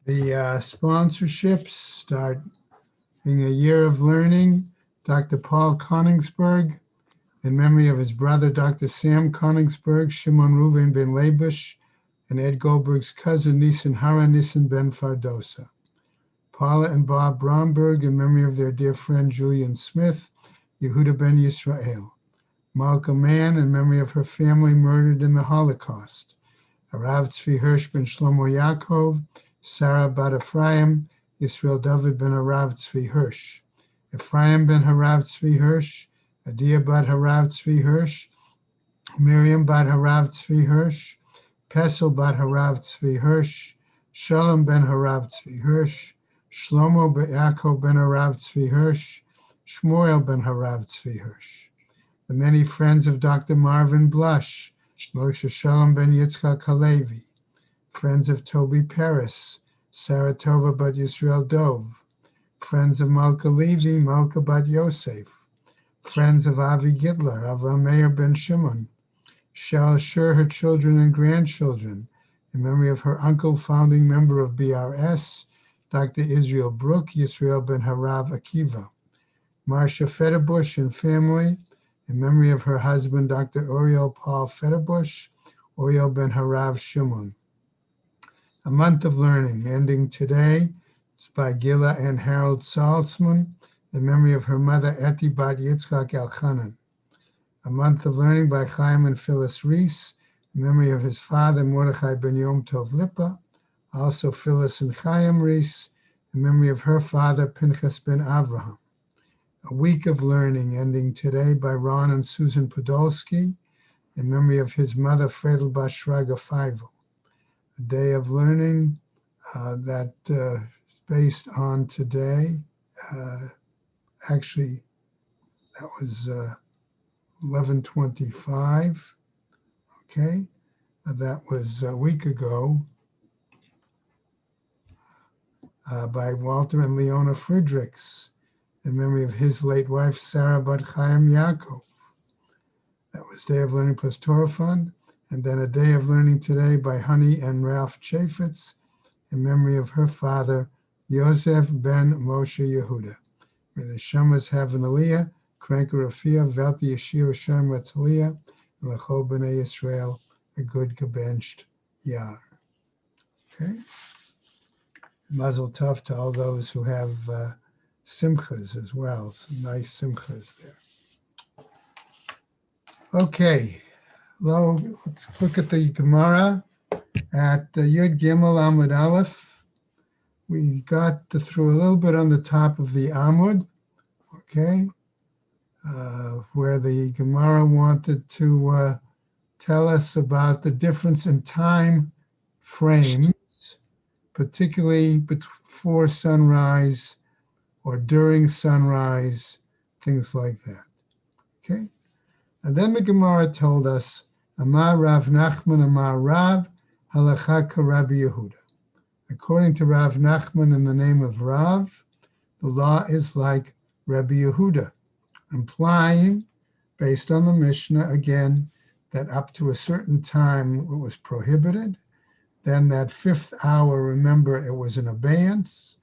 The sponsorships start being a year of learning. Dr. Paul Koningsberg, in memory of his brother, Dr. Sam Koningsberg, Shimon Reuven ben Labush, and Ed Goldberg's cousin, Nisan Hara Nisan ben Fardosa. Paula and Bob Bromberg, in memory of their dear friend Julian Smith, Yehuda ben Yisrael. Malka Mann, in memory of her family murdered in the Holocaust. Harav Tzvi Hirsch ben Shlomo Yaakov, Sarah bat Ephraim, Yisrael David ben Harav Tzvi Hirsch. Ephraim ben Harav Tzvi Hirsch, Adia bat Harav Tzvi Hirsch, Miriam bat Harav Tzvi Hirsch, Pesel bat Harav Tzvi Hirsch, Shalom ben Harav Tzvi Hirsch, Shlomo ben Yaakov ben Harav Tzvi Hirsch, Shmuel ben Harav Tzvi Hirsch. The many friends of Dr. Marvin Blush, Moshe Shalom ben Yitzchak Halevi, friends of Toby Paris, Sarah Tova bat Yisrael Dov, friends of Malka Levi, Malka bat Yosef, friends of Avi Gidler, Avram Meir ben Shimon, Cheryl Sher, her children and grandchildren, in memory of her uncle, founding member of BRS, Dr. Israel Brook, Yisrael ben Harav Akiva, Marcia Federbush and family, in memory of her husband, Dr. Oriel Paul Federbush, Oriel ben Harav Shimon. A month of learning, ending today. It's by Gila and Harold Saltzman, in memory of her mother, Eti bat Yitzchak Elchanan. A month of learning by Chaim and Phyllis Reese, in memory of his father, Mordechai ben Yom Tov Lipa. Also Phyllis and Chaim Reese, in memory of her father, Pinchas ben Avraham. A week of learning, ending today by Ron and Susan Podolsky, in memory of his mother, Fredel Bashraga Feivel. A day of learning that is based on today. Actually, that was 11:25. Okay, that was a week ago by Walter and Leona Friedrichs, in memory of his late wife, Sarah bat Chaim Yaakov. That was Day of Learning plus Torah Fund. And then a day of learning today by Honey and Ralph Chaffetz, in memory of her father, Yosef ben Moshe Yehuda. May the Shamas have an aliyah, Kranker Rafia, Velti Yeshir Shem Rataliah, and Lechol B'nai Yisrael, a good gebenched Yar. Okay? Mazel tov to all those who have simchas as well, some nice simchas there. Okay, let's look at the Gemara at Yud Gimel Amud Aleph. We got through a little bit on the top of the Amud, okay, where the Gemara wanted to tell us about the difference in time frames, particularly before sunrise or during sunrise, things like that, okay? And then the Gemara told us, Amar Rav Nachman, Amar Rav, Halacha Rabbi Yehuda. According to Rav Nachman, in the name of Rav, the law is like Rabbi Yehuda, implying, based on the Mishnah, again, that up to a certain time it was prohibited. Then that fifth hour, remember, it was an abeyance.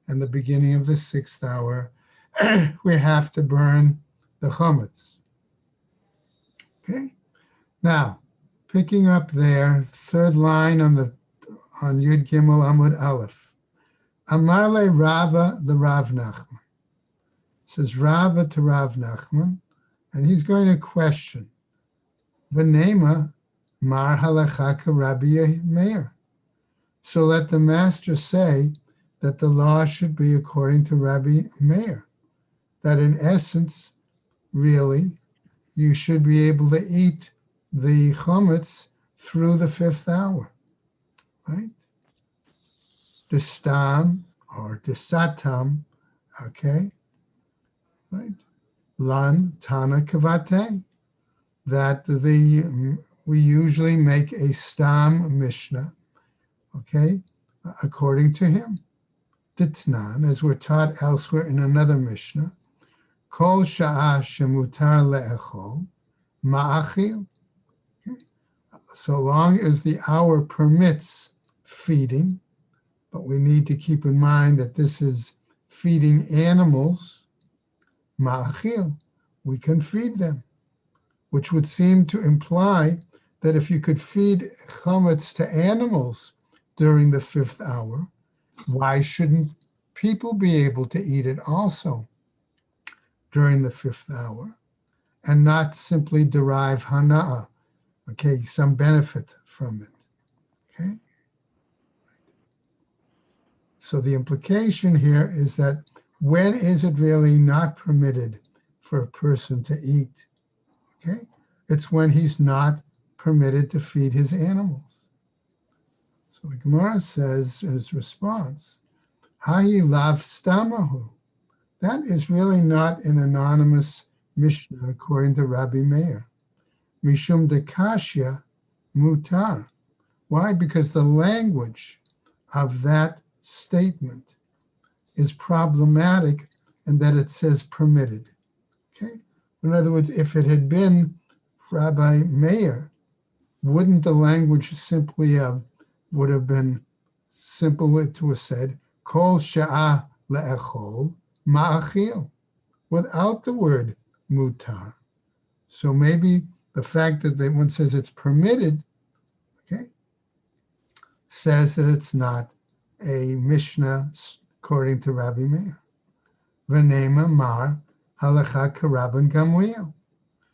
And the beginning of the sixth hour, we have to burn the chametz. Okay, now picking up there, third line on Yud Gimel Amud Aleph. Amar le Rava the Rav Nachman. Says Rava to Rav Nachman, and he's going to question. V'nema mar halacha Rabbi Meir. So let the master say that the law should be according to Rabbi Meir. That in essence, really, you should be able to eat the chametz through the fifth hour, right? The stam or the satam, okay, right? Lan tana kavate, that we usually make a stam mishnah, okay, according to him. Ditnan, as we're taught elsewhere in another mishnah, Kol sha'ah shemutar le'echol ma'achil. So long as the hour permits feeding, But we need to keep in mind that this is feeding animals, ma'achil. We can feed them, which would seem to imply that if you could feed chametz to animals during the fifth hour, why shouldn't people be able to eat it also during the fifth hour and not simply derive hana'ah, okay, some benefit from it, okay? So the implication here is that when is it really not permitted for a person to eat, okay? It's when he's not permitted to feed his animals. So the Gemara says in its response, Hayi lav stamahu. That is really not an anonymous Mishnah according to Rabbi Meir. Mishum de kashya mutar. Why? Because the language of that statement is problematic and that it says permitted. Okay? In other words, if it had been Rabbi Meir, wouldn't the language simply would have been simple to have said, Kol sha'ah le'echol ma'achil, without the word mutar. So maybe the fact that one says it's permitted, okay, says that it's not a Mishnah according to Rabbi Meir. V'nema mar halacha k'Rabban Gamliel.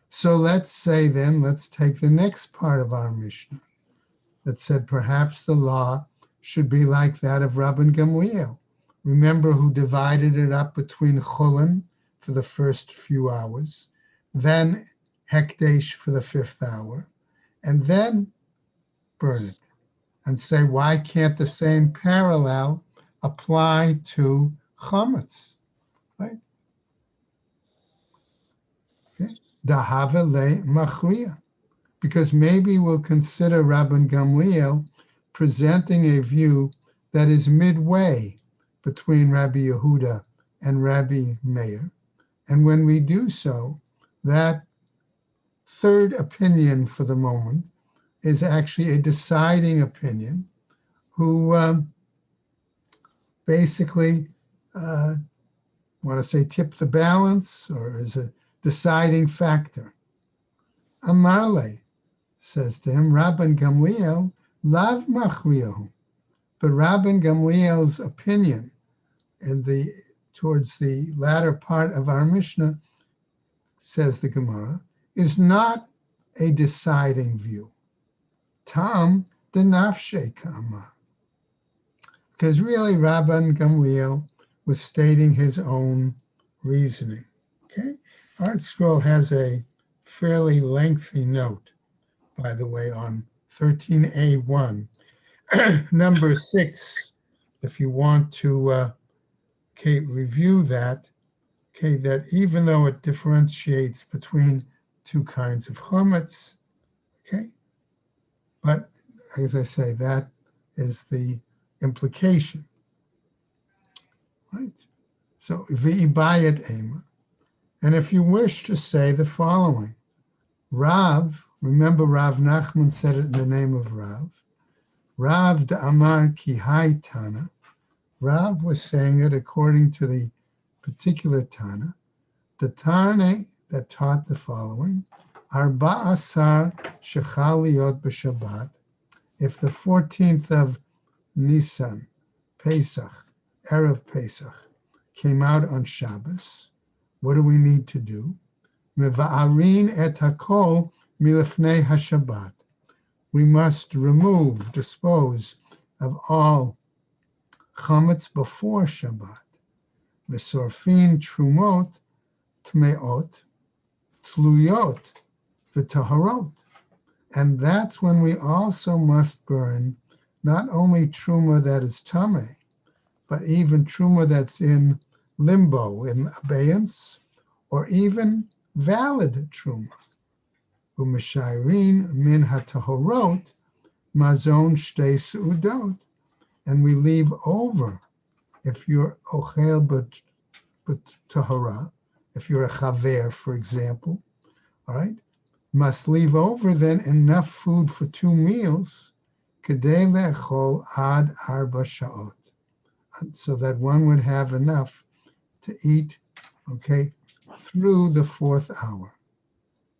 So let's say then, let's take the next part of our Mishnah that said perhaps the law should be like that of Rabban Gamliel. Remember, who divided it up between Chulin for the first few hours, then Hekdesh for the fifth hour, and then burn it. And say, why can't the same parallel apply to chametz, right? Okay. Dahava le machriya. Because maybe we'll consider Rabban Gamliel presenting a view that is midway between Rabbi Yehuda and Rabbi Meir. And when we do so, that third opinion for the moment is actually a deciding opinion who basically, want to say tip the balance or is a deciding factor. Amale says to him, Rabban Gamliel, lav machriyahu. But Rabban Gamliel's opinion towards the latter part of our Mishnah, says the Gemara, is not a deciding view. Tam de nafshe kama. Because really Rabban Gamliel was stating his own reasoning. Okay? Art Scroll has a fairly lengthy note, by the way, on 13A1. Number 6, if you want to review that, that even though it differentiates between two kinds of chametz, but as I say, that is the implication, right? So, v'ibayat ema. And if you wish to say the following, Rav, remember Rav Nachman said it in the name of Rav, Rav da'amar ki hai Tana. Rav was saying it according to the particular Tana, the Tana that taught the following, Arba Asar shechal liot b'Shabbat, if the 14th of Nisan, Pesach, Erev Pesach, came out on Shabbos, what do we need to do? Meva'arin et hakol milifnei haShabbat. We must dispose of all chametz before Shabbat. V'sorfin trumot tmeot tluyot v'taharot. And that's when we also must burn not only truma that is tameh, but even truma that's in limbo, in abeyance, or even valid truma. Umeshairin min hatahorot mazon shtei seudot. And we leave over, if you're ochel but tahora, if you're a chaver, for example, all right, must leave over then enough food for 2 meals, kedei le'echol ad arba sha'ot, so that one would have enough to eat, okay, through the fourth hour.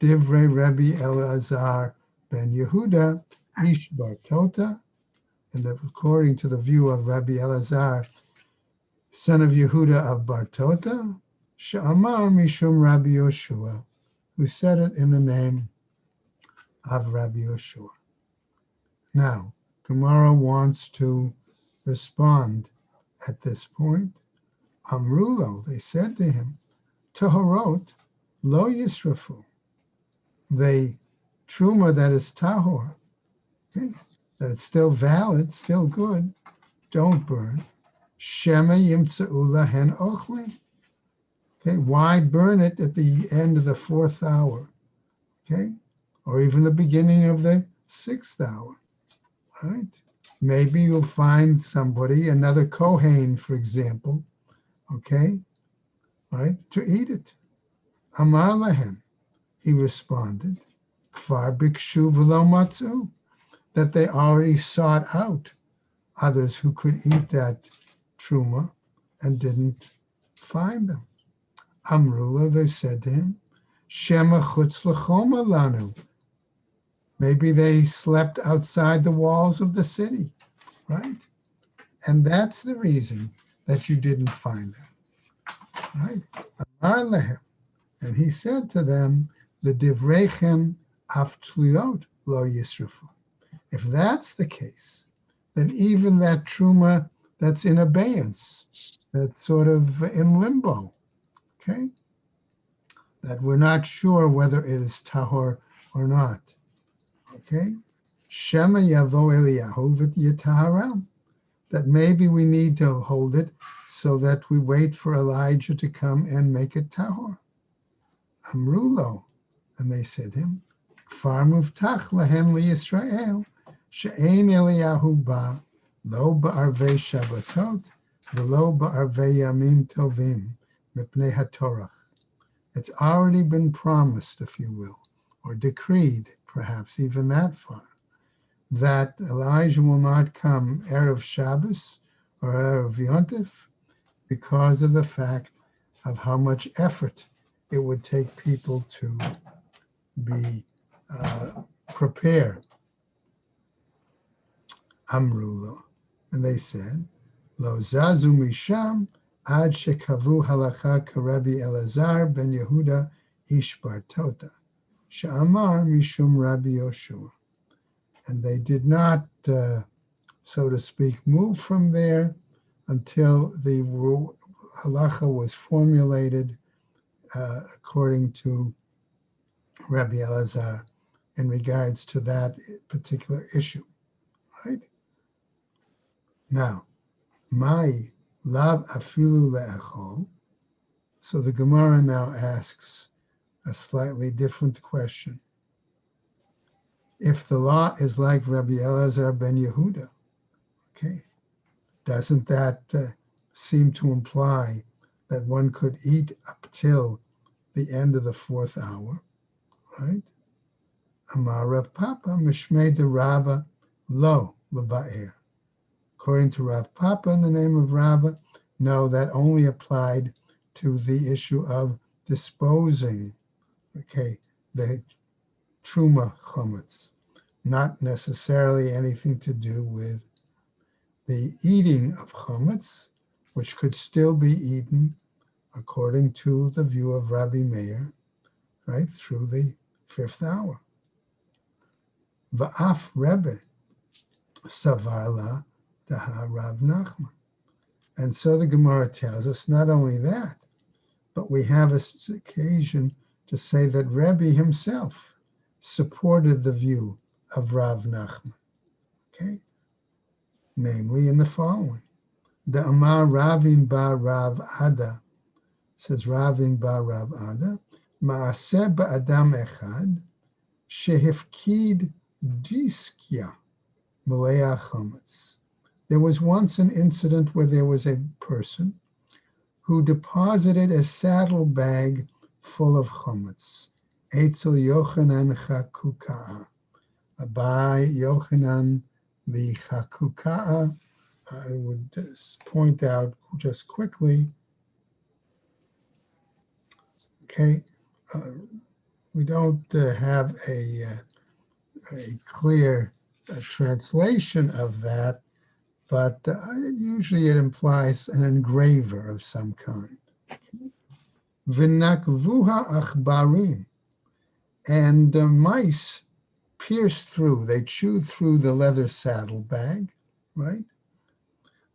Divrei Rabbi Elazar ben Yehuda Ish Bartota, and according to the view of Rabbi Elazar, son of Yehuda of Bartota, Sha'amar Mishum Rabbi Yoshua, who said it in the name of Rabbi Yoshua. Now, Gemara wants to respond at this point. Amrulo, they said to him, Tahorot lo yisrafu. The truma that is tahor, okay, that it's still valid, still good, don't burn. Shema yimtza'u lahen ochli. Okay, why burn it at the end of the fourth hour? Okay, or even the beginning of the sixth hour. Right? Maybe you'll find somebody, another Kohen, for example, okay, right, to eat it. Amar lahem, he responded, Kfar bikshu v'lo matzu, that they already sought out others who could eat that truma and didn't find them. Amrula, they said to him, Shema chutz l'choma lanu. Maybe they slept outside the walls of the city, right? And that's the reason that you didn't find them, right? Amar lehem, and he said to them, the divrechem af tliot lo yisrafu. If that's the case, then even that truma that's in abeyance, that's sort of in limbo, okay? That we're not sure whether it is tahor or not, okay? Shema yavo Eliyahu v'yitaharam, that maybe we need to hold it so that we wait for Elijah to come and make it tahor. Amrulo, and they said to him, Kfar muvtach lahem liYisrael, she'ein Eliyahu ba, lo ba'arvei Shabbatot, v'lo ba'arvei yamim tovim, mipnei haTorah. It's already been promised, if you will, or decreed, perhaps even that far, that Elijah will not come Erev Shabbos or Erev Yontif because of the fact of how much effort it would take people to be prepared. Amrulo, and they said, Lo zazu misham ad shekavu halacha karabi Elazar ben Yehuda ish Bartota, she'amar mishum Rabbi Yoshua. And they did not, so to speak, move from there until the halacha was formulated according to Rabbi Elazar in regards to that particular issue, right? Now, my lav afilu le'echol. So the Gemara now asks a slightly different question. If the law is like Rabbi Elazar ben Yehuda, okay, doesn't that seem to imply that one could eat up till the end of the fourth hour, right? Amar Rav Papa mishmei de Rabba lo leba'er. According to Rav Papa, in the name of Rabba, no, that only applied to the issue of disposing, okay, the truma chametz, not necessarily anything to do with the eating of chametz, which could still be eaten according to the view of Rabbi Meir, right, through the fifth hour. Va'af Rebbe savarla daha Rav Nachman. And so the Gemara tells us not only that, but we have an occasion to say that Rebbe himself supported the view of Rav Nachman, okay? Namely in the following. The Amar Ravin Bar Rav Ada, says Ravin Bar Rav Ada, Ma'aseh ba'adam echad, shehifkid diskya malea chametz. There was once an incident where there was a person who deposited a saddlebag full of chametz. Eitzel Yochanan Chakuka'a. By Yochanan the Chakuka'a, I would just point out just quickly, okay, uh, we don't have a clear translation of that, but usually it implies an engraver of some kind. V'nakvuha achbarim, and the mice pierced through, they chewed through the leather saddlebag, right?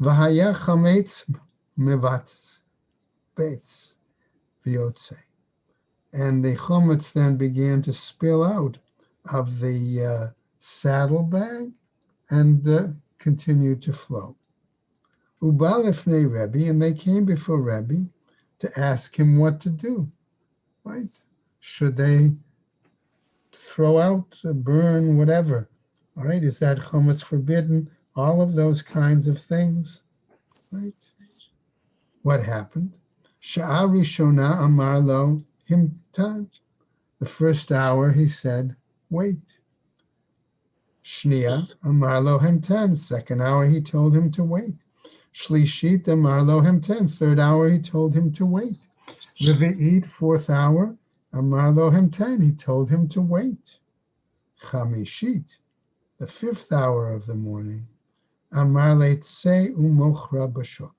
V'haya chametz mevatz betz v'yotze. And the chametz then began to spill out of the saddlebag and continued to flow. Uba lifnei Rebbe, and they came before Rebbe to ask him what to do, right? Should they throw out, burn, whatever? All right, is that chametz forbidden? All of those kinds of things, right? What happened? Sha'a Rishona Amar Lo Himtan. The first hour he said, wait. Shnia Amar Lo Himtan. Second hour he told him to wait. Shlishit Amar Lo Himtan. Third hour he told him to wait. Revi'it, fourth hour, Amar Lo Himtan. He told him to wait. Chamishit, the fifth hour of the morning, Amar Leitzei Umochra Bashuk.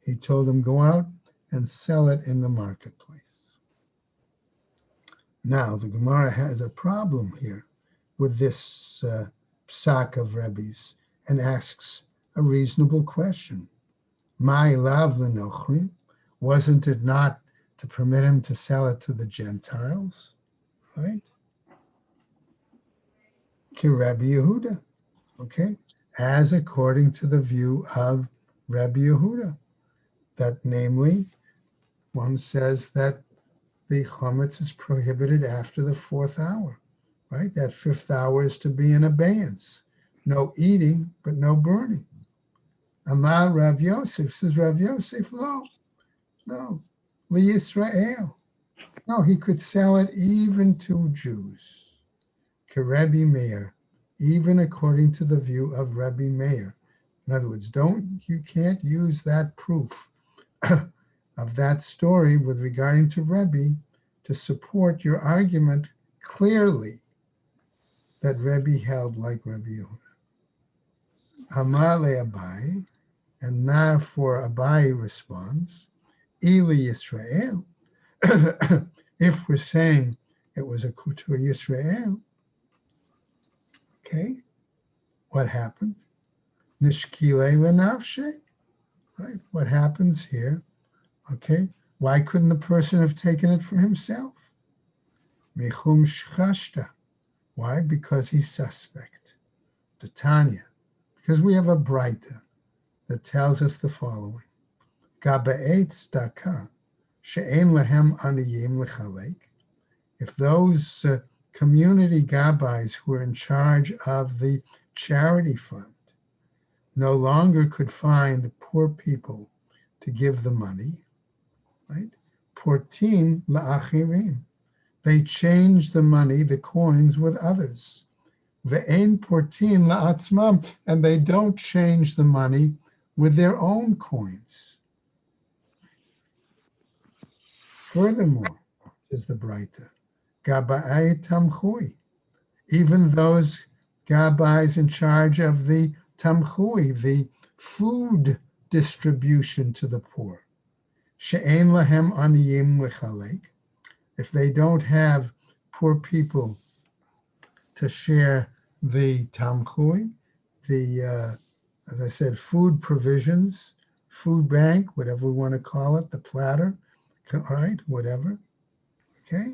He told him, go out and sell it in the marketplace. Now, the Gemara has a problem here with this psak of Rebbe's and asks a reasonable question. My lav lenochri, wasn't it not to permit him to sell it to the Gentiles, right? Ki Rabbi Yehuda, okay? As according to the view of Rabbi Yehuda, that namely, one says that the chametz is prohibited after the fourth hour, right? That fifth hour is to be in abeyance. No eating, but no burning. Amar Rav Yosef, says Rav Yosef, no, Yisrael. No, he could sell it even to Jews. Rabbi Meir, even according to the view of Rabbi Meir. In other words, you can't use that proof of that story with regarding to Rebbe to support your argument clearly that Rebbe held like Rebbe Yehuda. Amar le Abai, and now for Abai responds, Eli Yisrael. If we're saying it was a Kutu Yisrael, okay, what happens? Nishkile lenavshe, right? What happens here? Okay, why couldn't the person have taken it for himself? Mechum shchashta. Why? Because he's suspect. The Tanya. Because we have a Braita that tells us the following. Gaba'etz daka she'en lehem aniyim lechalek. If those community gabbais who are in charge of the charity fund no longer could find poor people to give the money, right? Portin la'achirim. They change the money, the coins, with others. Ve'en portin la'atzmam, and they don't change the money with their own coins. Furthermore, says the Braita, Gabbai tamchui, even those gabbais in charge of the tamchui, the food distribution to the poor, she'en lahem aniyim lechalek, if they don't have poor people to share the tamchui, the, as I said, food provisions, food bank, whatever we want to call it, the platter, all right, whatever, okay?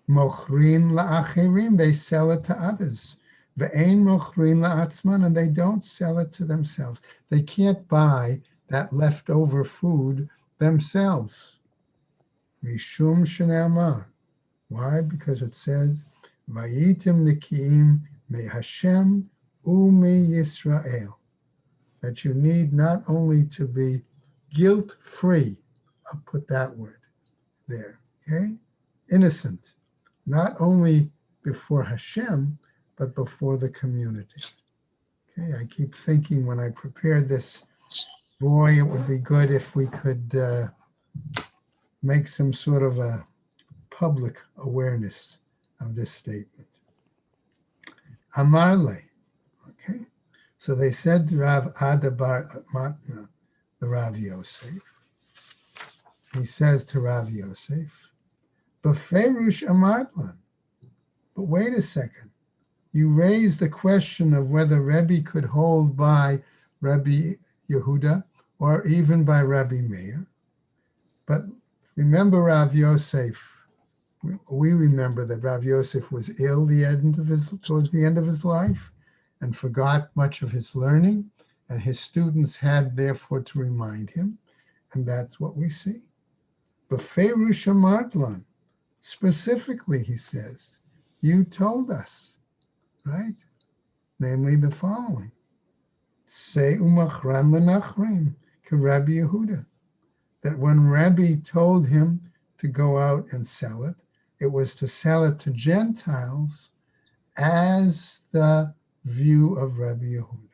Mochrin la'achirim, they sell it to others. Ve'ein mochrin la'atzman, and they don't sell it to themselves. They can't buy that leftover food themselves. Mishum shene'amar. Why? Because it says, Vayitim nikiim me Hashem u'me Yisrael. That you need not only to be guilt-free, I'll put that word there, okay? Innocent, not only before Hashem, but before the community, Okay, I keep thinking when I prepared this, boy, it would be good if we could make some sort of a public awareness of this statement. Amarle. Okay, so they said to Rav Adabar Matna, the Rav Yosef. He says to Rav Yosef, Beferush Amartlan. But wait a second. You raised the question of whether Rebbe could hold by Rabbi Yehuda or even by Rabbi Meir. But remember Rav Yosef. We remember that Rav Yosef was ill towards the end of his life and forgot much of his learning, and his students had therefore to remind him, and that's what we see. Beferush Amartlan, specifically, he says, you told us, right? Namely the following. Say umachran lenachrim, to Rabbi Yehuda, that when Rabbi told him to go out and sell it, it was to sell it to Gentiles as the view of Rabbi Yehuda.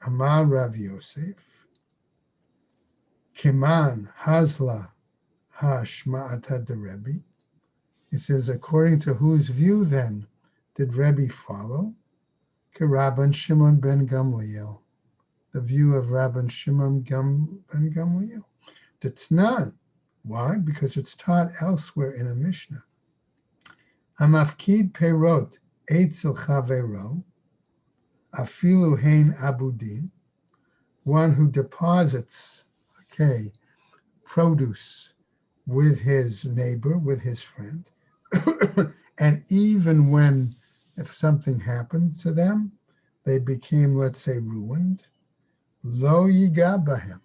Amar Rav Yosef, Kiman Hazla Hashma'ata de Rebbe. He says, according to whose view then did Rebbe follow? Rabban Shimon ben Gamliel, the view of Rabban Shimon ben Gamliel. T'tznan. Why? Because it's taught elsewhere in a Mishnah. Hamafkid perot eitzel chavero, afilu hein abudin, one who deposits, okay, produce with his neighbor, with his friend, and even when, if something happens to them, they became, let's say, ruined, lo yiga bahem.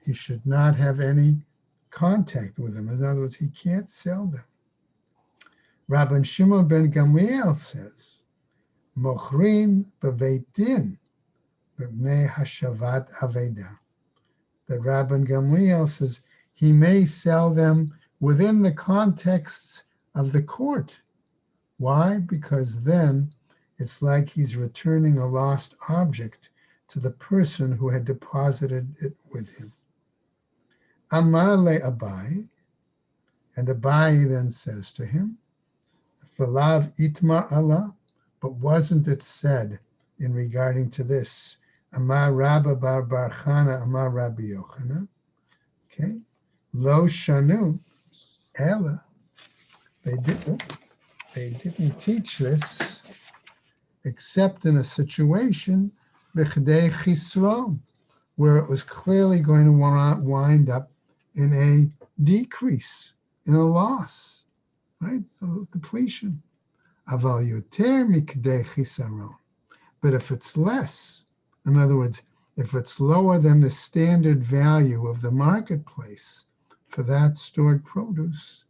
He should not have any contact with them. In other words, he can't sell them. Rabban Shimon ben Gamliel says, Mochrin b'beit din b'bnei hashavat aveda. That Rabban Gamliel says he may sell them within the contexts of the court. Why? Because then it's like he's returning a lost object to the person who had deposited it with him. Amar le Abai, and Abai then says to him, V'lav itma Allah, but wasn't it said in regarding to this, Amar Rabba bar Barchana, Amar Rabbi Yochanan, okay, Lo shanu, Ella, they didn't teach this except in a situation, B'chdei Chisron, where it was clearly going to wind up in a decrease, in a loss, right? A depletion. Aval yoter mikdei chisaron. But if it's less, in other words, if it's lower than the standard value of the marketplace for that stored produce,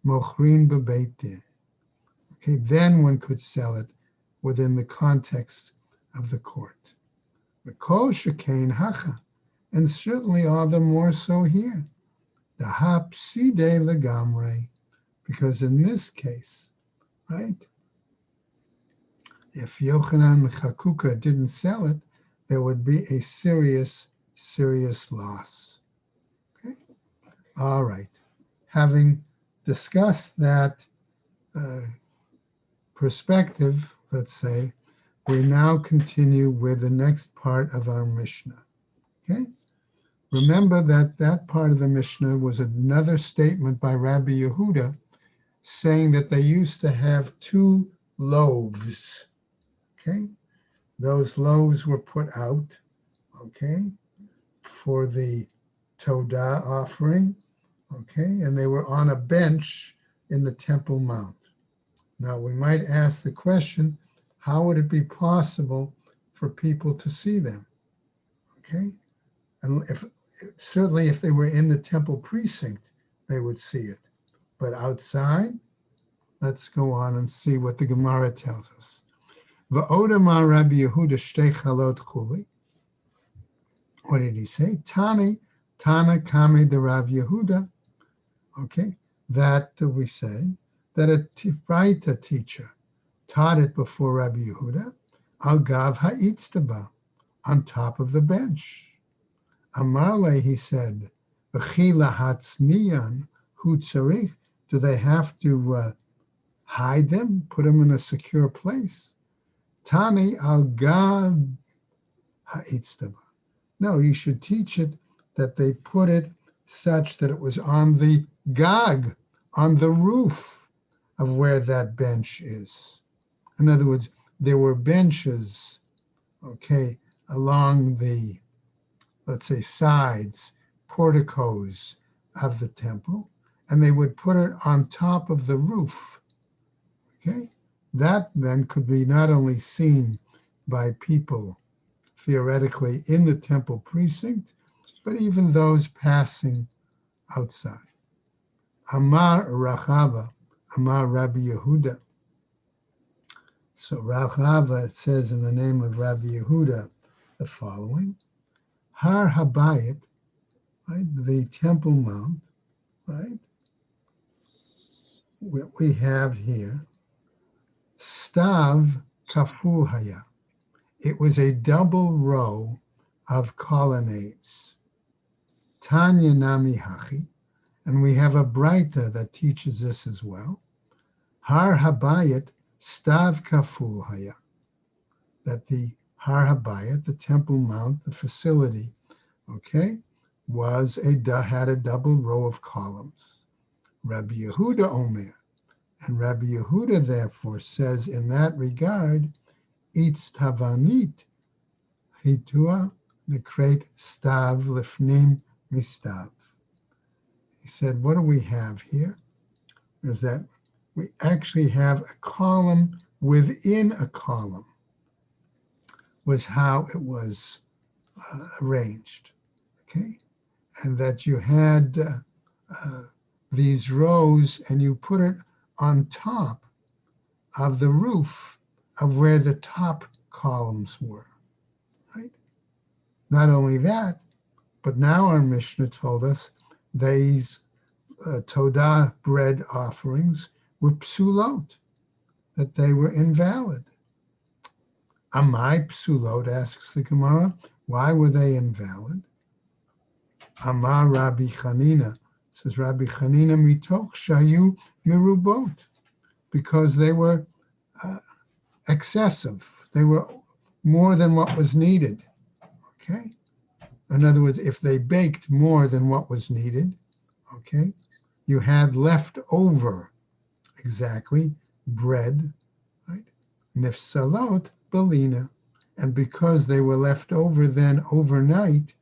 mochrin b'beit din. Okay, then one could sell it within the context of the court. Kol shekain hacha, and certainly all the more so here. The hapside legamre, because in this case, right, if Yochanan Chakuka didn't sell it, there would be a serious, serious loss. Okay, all right. Having discussed that perspective, let's say, we now continue with the next part of our Mishnah. Okay. Remember that part of the Mishnah was another statement by Rabbi Yehuda saying that they used to have two loaves, okay? Those loaves were put out, okay, for the Todah offering, okay, and they were on a bench in the Temple Mount. Now, we might ask the question, how would it be possible for people to see them, okay? And certainly if they were in the temple precinct, they would see it. But outside, let's go on and see what the Gemara tells us. V'odamar Rabbi Yehuda shtei chalot chuli. What did he say? Tana kame de Rabbi Yehuda. Okay, that we say that a Braita teacher taught it before Rabbi Yehuda. al gav ha'itztaba, on top of the bench. Amarle, he said, v'chi lahatzniyan hu tzarich, do they have to hide them, put them in a secure place? Tani al gav ha'itztaba. No, you should teach it that they put it such that it was on the gag, on the roof of where that bench is. In other words, there were benches, okay, along the, let's say, sides, porticos of the temple, and they would put it on top of the roof, okay? That then could be not only seen by people theoretically in the temple precinct, but even those passing outside. Amar Rachava, Amar Rabbi Yehuda. So Rachava, it says in the name of Rabbi Yehuda, the following: Har Habayit, right, the Temple Mount, right, what we have here, Stav Kafur Haya. It was a double row of colonnades. Tanya Nami Hachi, and we have a Braita that teaches this as well. Har Habayit Stav Kaful Haya, that the Har Habayit, the Temple Mount, the facility, okay, had a double row of columns. Rabbi Yehuda Omer, and Rabbi Yehuda therefore says in that regard, Itz Tavanit Hitua Nekret Stav Lifnim Mistav. He said, what do we have here? Is that we actually have a column within a column, was how it was arranged, okay? And that you had these rows and you put it on top of the roof of where the top columns were, right? Not only that, but now our Mishnah told us these Todah bread offerings were psulot, that they were invalid. Amai psulot, asks the Gemara, why were they invalid? Amar Rabbi Chanina, says Rabbi Chanina, mitoch shayu merubot, because they were excessive. They were more than what was needed, okay? In other words, if they baked more than what was needed, okay, you had left over, exactly, bread, right? Nifsalot belina, and because they were left over then overnight,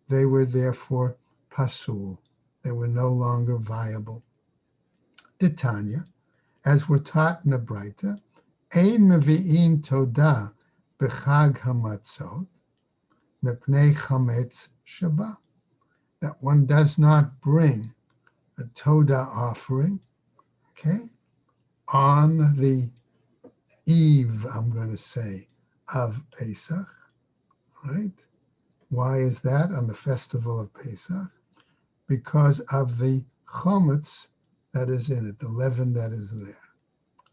they were therefore pasul. They were no longer viable. Titania, as we're taught in the Braita, ein mevi'in todah b'chag hamatzot mepnei chametz Shabbat, that one does not bring a todah offering, okay, on the eve, I'm going to say, of Pesach, right? Why is that on the festival of Pesach? Because of the chametz that is in it, the leaven that is there.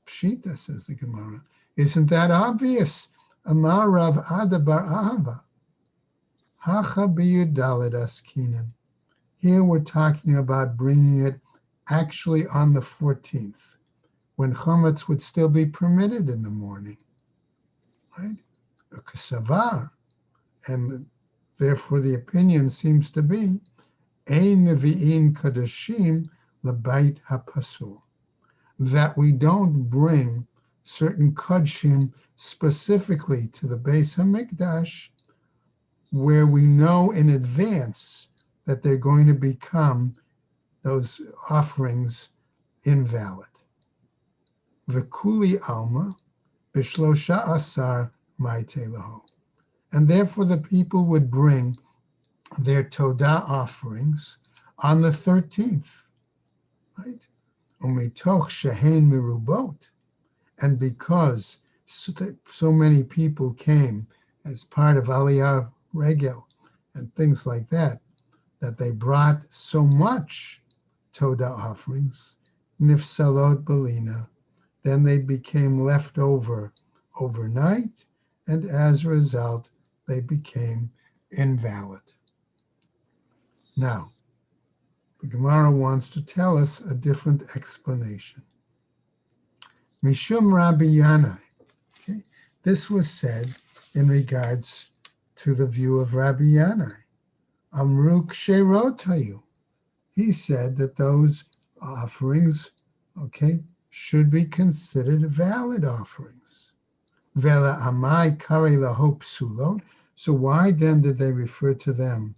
Pshita, says the Gemara. Isn't that obvious? Amar Rav Ada bar Ahava. Hacha biyudalid askinan. Here we're talking about bringing it actually on the 14th, when chametz would still be permitted in the morning, right? A kasavar, and therefore the opinion seems to be ein nevi'in kadashim lebait hapasul, that we don't bring certain kadshim specifically to the Beis Hamikdash, where we know in advance that they're going to become those offerings invalid. V'kuli alma b'shlosha asar ma'itei laho. And therefore the people would bring their Todah offerings on the 13th, right? Umitoch shehein merubot. And because so many people came as part of Aliyah Regel and things like that, that they brought so much Todah offerings, nifsalot belina, then they became left over overnight, and as a result, they became invalid. Now, the Gemara wants to tell us a different explanation. Mishum Rabbi Yanai. Okay? This was said in regards to the view of Rabbi Yanai. Amruk Sherotayu. He said that those offerings, okay, should be considered valid offerings. Vela amai kari laho psulot. So why then did they refer to them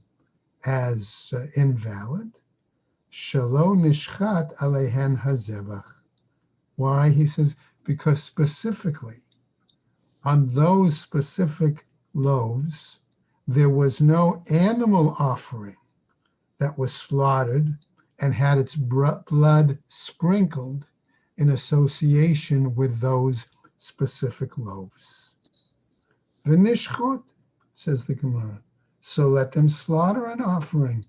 as invalid? Shalo nishchat alehen hazevach. Why? He says, because specifically on those specific loaves, there was no animal offering that was slaughtered and had its blood sprinkled in association with those specific loaves. V'nishchot, says the Gemara. So let them slaughter an offering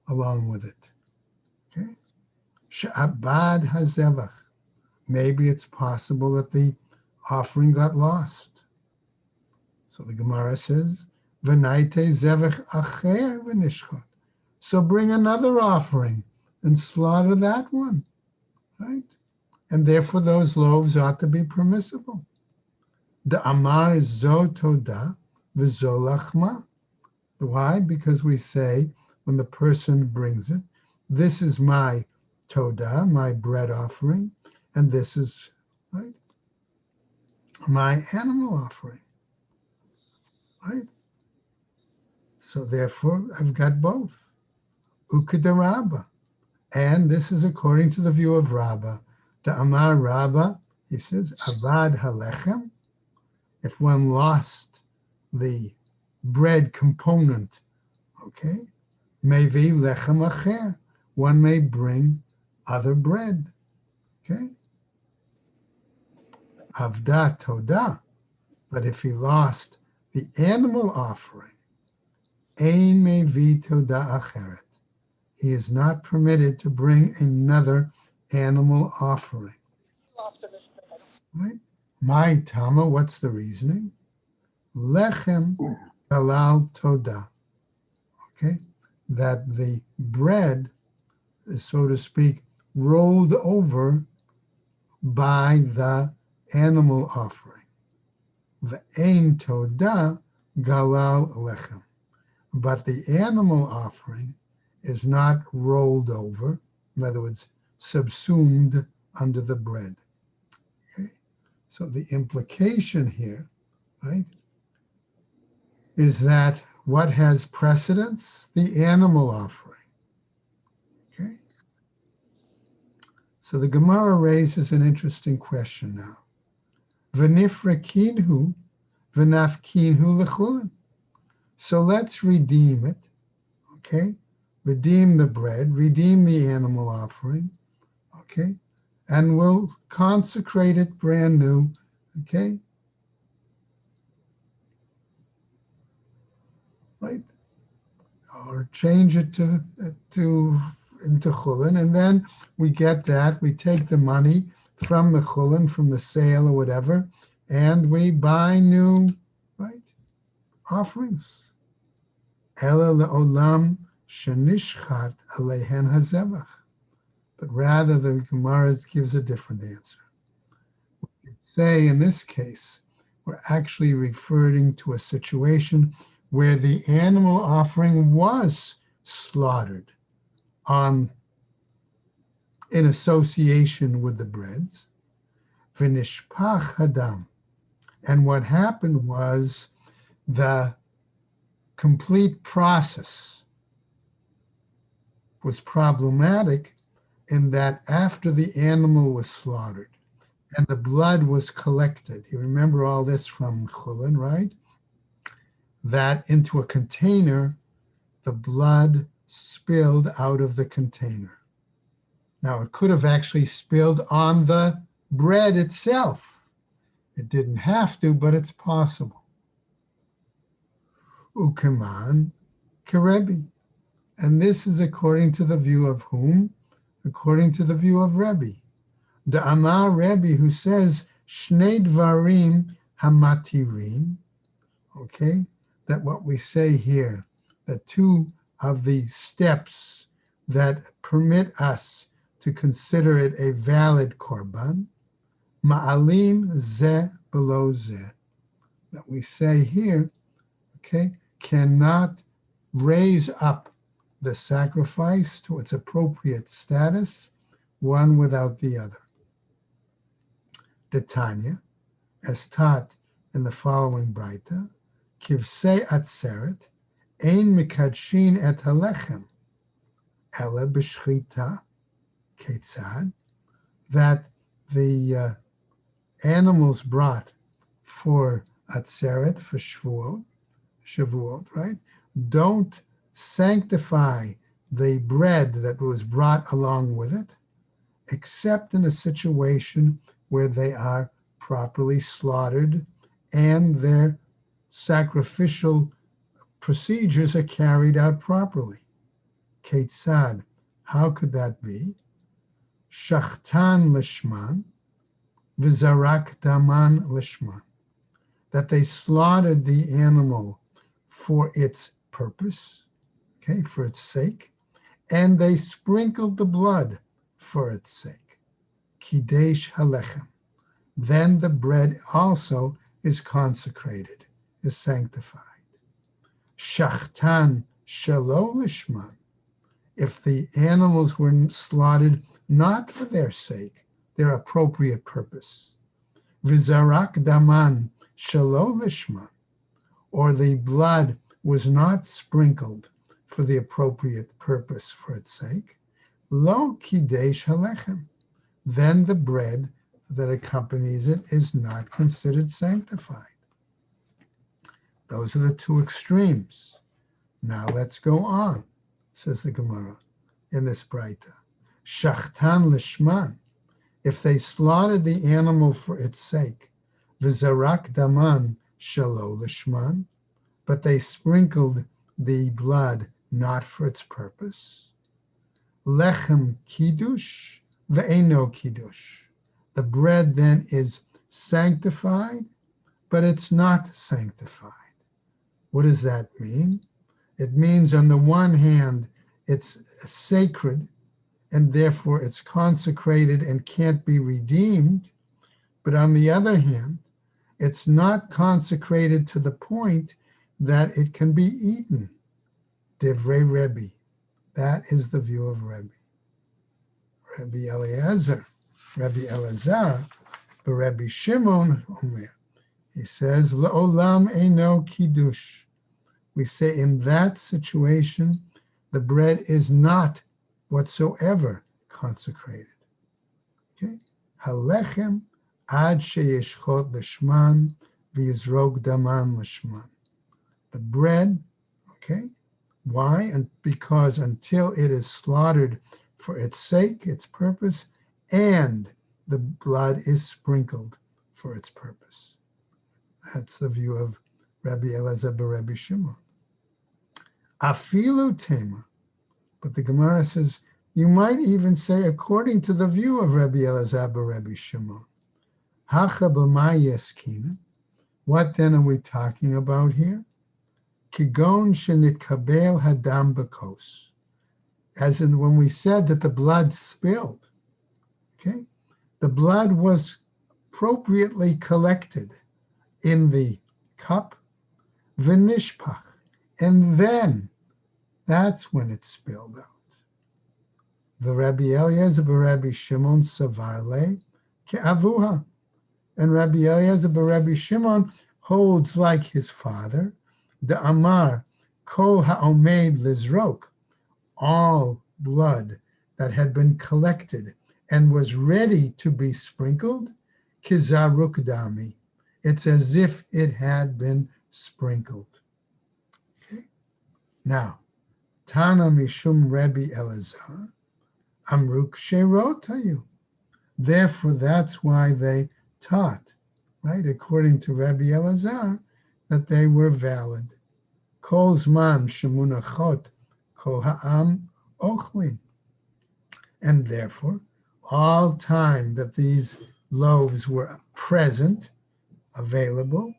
along with it. Okay? She'abad hazevach. Maybe it's possible that the offering got lost. So the Gemara says, V'naite zevach acher v'nishchot. So bring another offering and slaughter that one, right? And therefore those loaves ought to be permissible. The amar zo toda v'zo lachma. Why? Because we say when the person brings it, this is my toda, my bread offering, and this is, right, my animal offering, right? So therefore I've got both. Ukeda Rabba. And this is according to the view of Rabba. The Amar Rabba, he says, Avad halechem. If one lost the bread component, okay, maybe lechem acher. One may bring other bread, okay. Avda toda. But if he lost the animal offering, ein mevi toda acheret. He is not permitted to bring another animal offering. Right? My Tama, what's the reasoning? Lechem halal toda. Okay? That the bread is, so to speak, rolled over by the animal offering. Ve'ein toda galal lechem. But the animal offering is not rolled over, in other words, subsumed under the bread. Okay? So the implication here, right, is that what has precedence? The animal offering. Okay? So the Gemara raises an interesting question now. V'nifrakinhu v'nafkinhu l'chulin. So let's redeem it, okay? Redeem the bread, redeem the animal offering, okay? And we'll consecrate it brand new, okay? Right? Or change it into chulin, and then we get that, we take the money from the chulin, from the sale or whatever, and we buy new, right, offerings. Ela le'olam shenishchat alehen hazevach. But rather, the Gemara gives a different answer. We could say in this case, we're actually referring to a situation where the animal offering was slaughtered in association with the breads. V'nishpach hadam. And what happened was the complete process was problematic in that after the animal was slaughtered and the blood was collected, you remember all this from Chulin, right? That into a container, the blood spilled out of the container. Now, it could have actually spilled on the bread itself. It didn't have to, but it's possible. Ukeman kerebi. And this is according to the view of whom? According to the view of Rebbe. The Amar Rebbe, who says, Shnei dvarim hamatirim. okay, that what we say here, that two of the steps that permit us to consider it a valid korban, ma'alim ze below ze, that we say here, okay, cannot raise up the sacrifice to its appropriate status, one without the other. The Tanya, as taught in the following Braita, Kivsei Atzeret, Ein Mikadshin et Halechem, Ele B'Shchita, Ketzad, that the animals brought for Atzeret, for Shavuot, right, don't sanctify the bread that was brought along with it, except in a situation where they are properly slaughtered and their sacrificial procedures are carried out properly. Ketzad, how could that be? Shachtan lishman, v'zarak daman lishman, that they slaughtered the animal for its purpose, okay, for its sake, and they sprinkled the blood for its sake. Kidesh halechem. Then the bread also is consecrated, is sanctified. Shachtan shelo lishman. If the animals were slaughtered not for their sake, their appropriate purpose. Vizarak daman shelo lishman. Or the blood was not sprinkled for the appropriate purpose for its sake. Lo kidesh halechem. Then the bread that accompanies it is not considered sanctified. Those are the two extremes. Now let's go on, says the Gemara in this Braita. Shachtan lishman, if they slaughtered the animal for its sake, v'zarak daman shelo lishman, but they sprinkled the blood not for its purpose. Lechem kiddush ve'eno kiddush. The bread then is sanctified, but it's not sanctified. What does that mean? It means on the one hand, it's sacred and therefore it's consecrated and can't be redeemed. But on the other hand, it's not consecrated to the point that it can be eaten. Divrei Rebbe. That is the view of Rebbe. Rebbe Eliezer. Rebbe Elazar, but Rebbe Shimon Omer. He says, Le'olam eino kiddush. We say in that situation, the bread is not whatsoever consecrated. Okay? Halechem ad sheyeshchot lishman v'yizrog daman lishman. The bread, okay? Why? And because until it is slaughtered for its sake, its purpose, and the blood is sprinkled for its purpose. That's the view of Rabbi Elazar Rabbi Shimon. Afilu tema, but the Gemara says you might even say according to the view of Rabbi Elazar Rabbi Shimon. Hacha b'mayeskina. What then are we talking about here? Kigon shenikabel hadam b'kos. As in when we said that the blood spilled. Okay, the blood was appropriately collected in the cup, v'nishpach, and then that's when it spilled out. The Rabbi Eliezer Rabbi Shimon savarle ke'avuha, and Rabbi Eliezer Rabbi Shimon holds like his father, the Amar kol ha'omed lizrok, all blood that had been collected and was ready to be sprinkled, kizaruk dami. It's as if it had been sprinkled. Okay. Now, Tana mishum Rabbi Elazar, amruk sherotayu. Therefore, that's why they taught, right, according to Rabbi Elazar, that they were valid. Kol zman shemunachot kol ha'am ochlin. And therefore, all time that these loaves were present, available,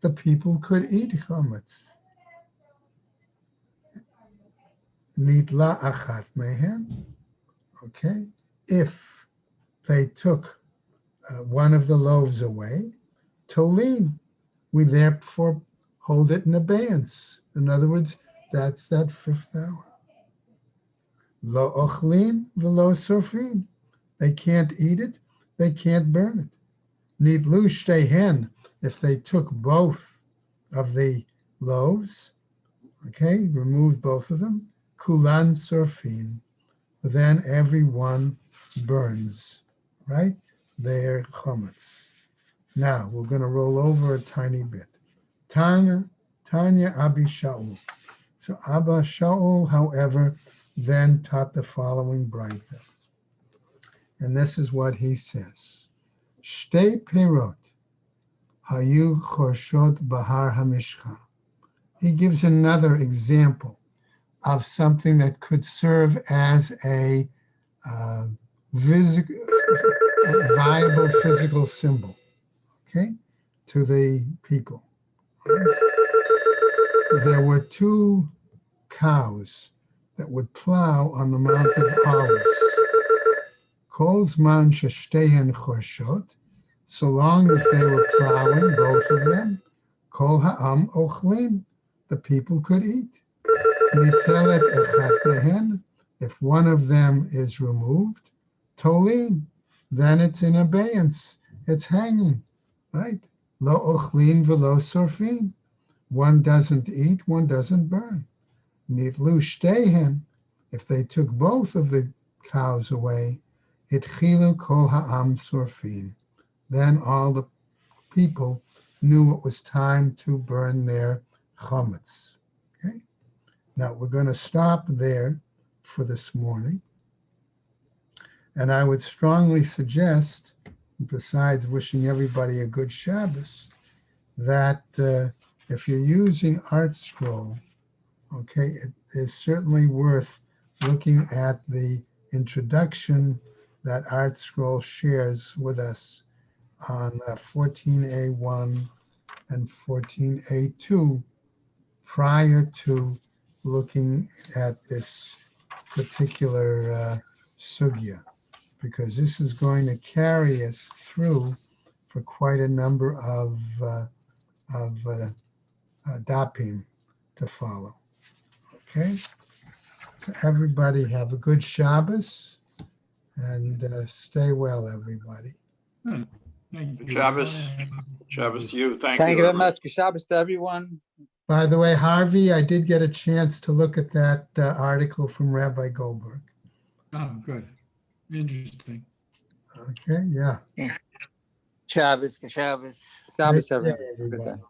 the people could eat chametz. Nitla achat mehen. Okay, if they took one of the loaves away, tolin, we therefore hold it in abeyance. In other words, that's that fifth hour. Lo ochlin v'lo sorfin. They can't eat it, they can't burn it. Nitlu shtehen, if they took both of the loaves, okay, removed both of them, kulan sorfin, then everyone burns, right? Their chametz. Now we're going to roll over a tiny bit. Tanya Abi Shaul. So Abba Shaul, however, then taught the following brayta. And this is what he says. Shtei perot hayu chorshot bahar hamishcha. He gives another example of something that could serve as a viable physical symbol, okay, to the people. Right? There were two cows that would plow on the Mount of Olives. Kol zman sheshtehen chorshot, so long as they were plowing, both of them, kol ha'am ochlin, the people could eat. Nitelet echat mehen, if one of them is removed, tolin, then it's in abeyance, it's hanging, right? Lo ochlin v'lo sorfin, one doesn't eat, one doesn't burn. Nitlu shtehen, if they took both of the cows away, hitchilu kol ha'am sorfin, then all the people knew it was time to burn their chametz. Okay. Now we're going to stop there for this morning. And I would strongly suggest, besides wishing everybody a good Shabbos, that if you're using Art Scroll, okay, it is certainly worth looking at the introduction that Art Scroll shares with us on 14A1 and 14A2 prior to looking at this particular sugya, because this is going to carry us through for quite a number of dapim to follow. Okay, so everybody have a good Shabbos and stay well, everybody. Thank you. Shabbos. Shabbos to you. Thank Thank you you. very much. Good Shabbos to everyone. By the way, Harvey, I did get a chance to look at that article from Rabbi Goldberg. Oh, good. Interesting. Okay, yeah. Shabbos, good Shabbos. Great Shabbos, day, everyone. Good everybody. day.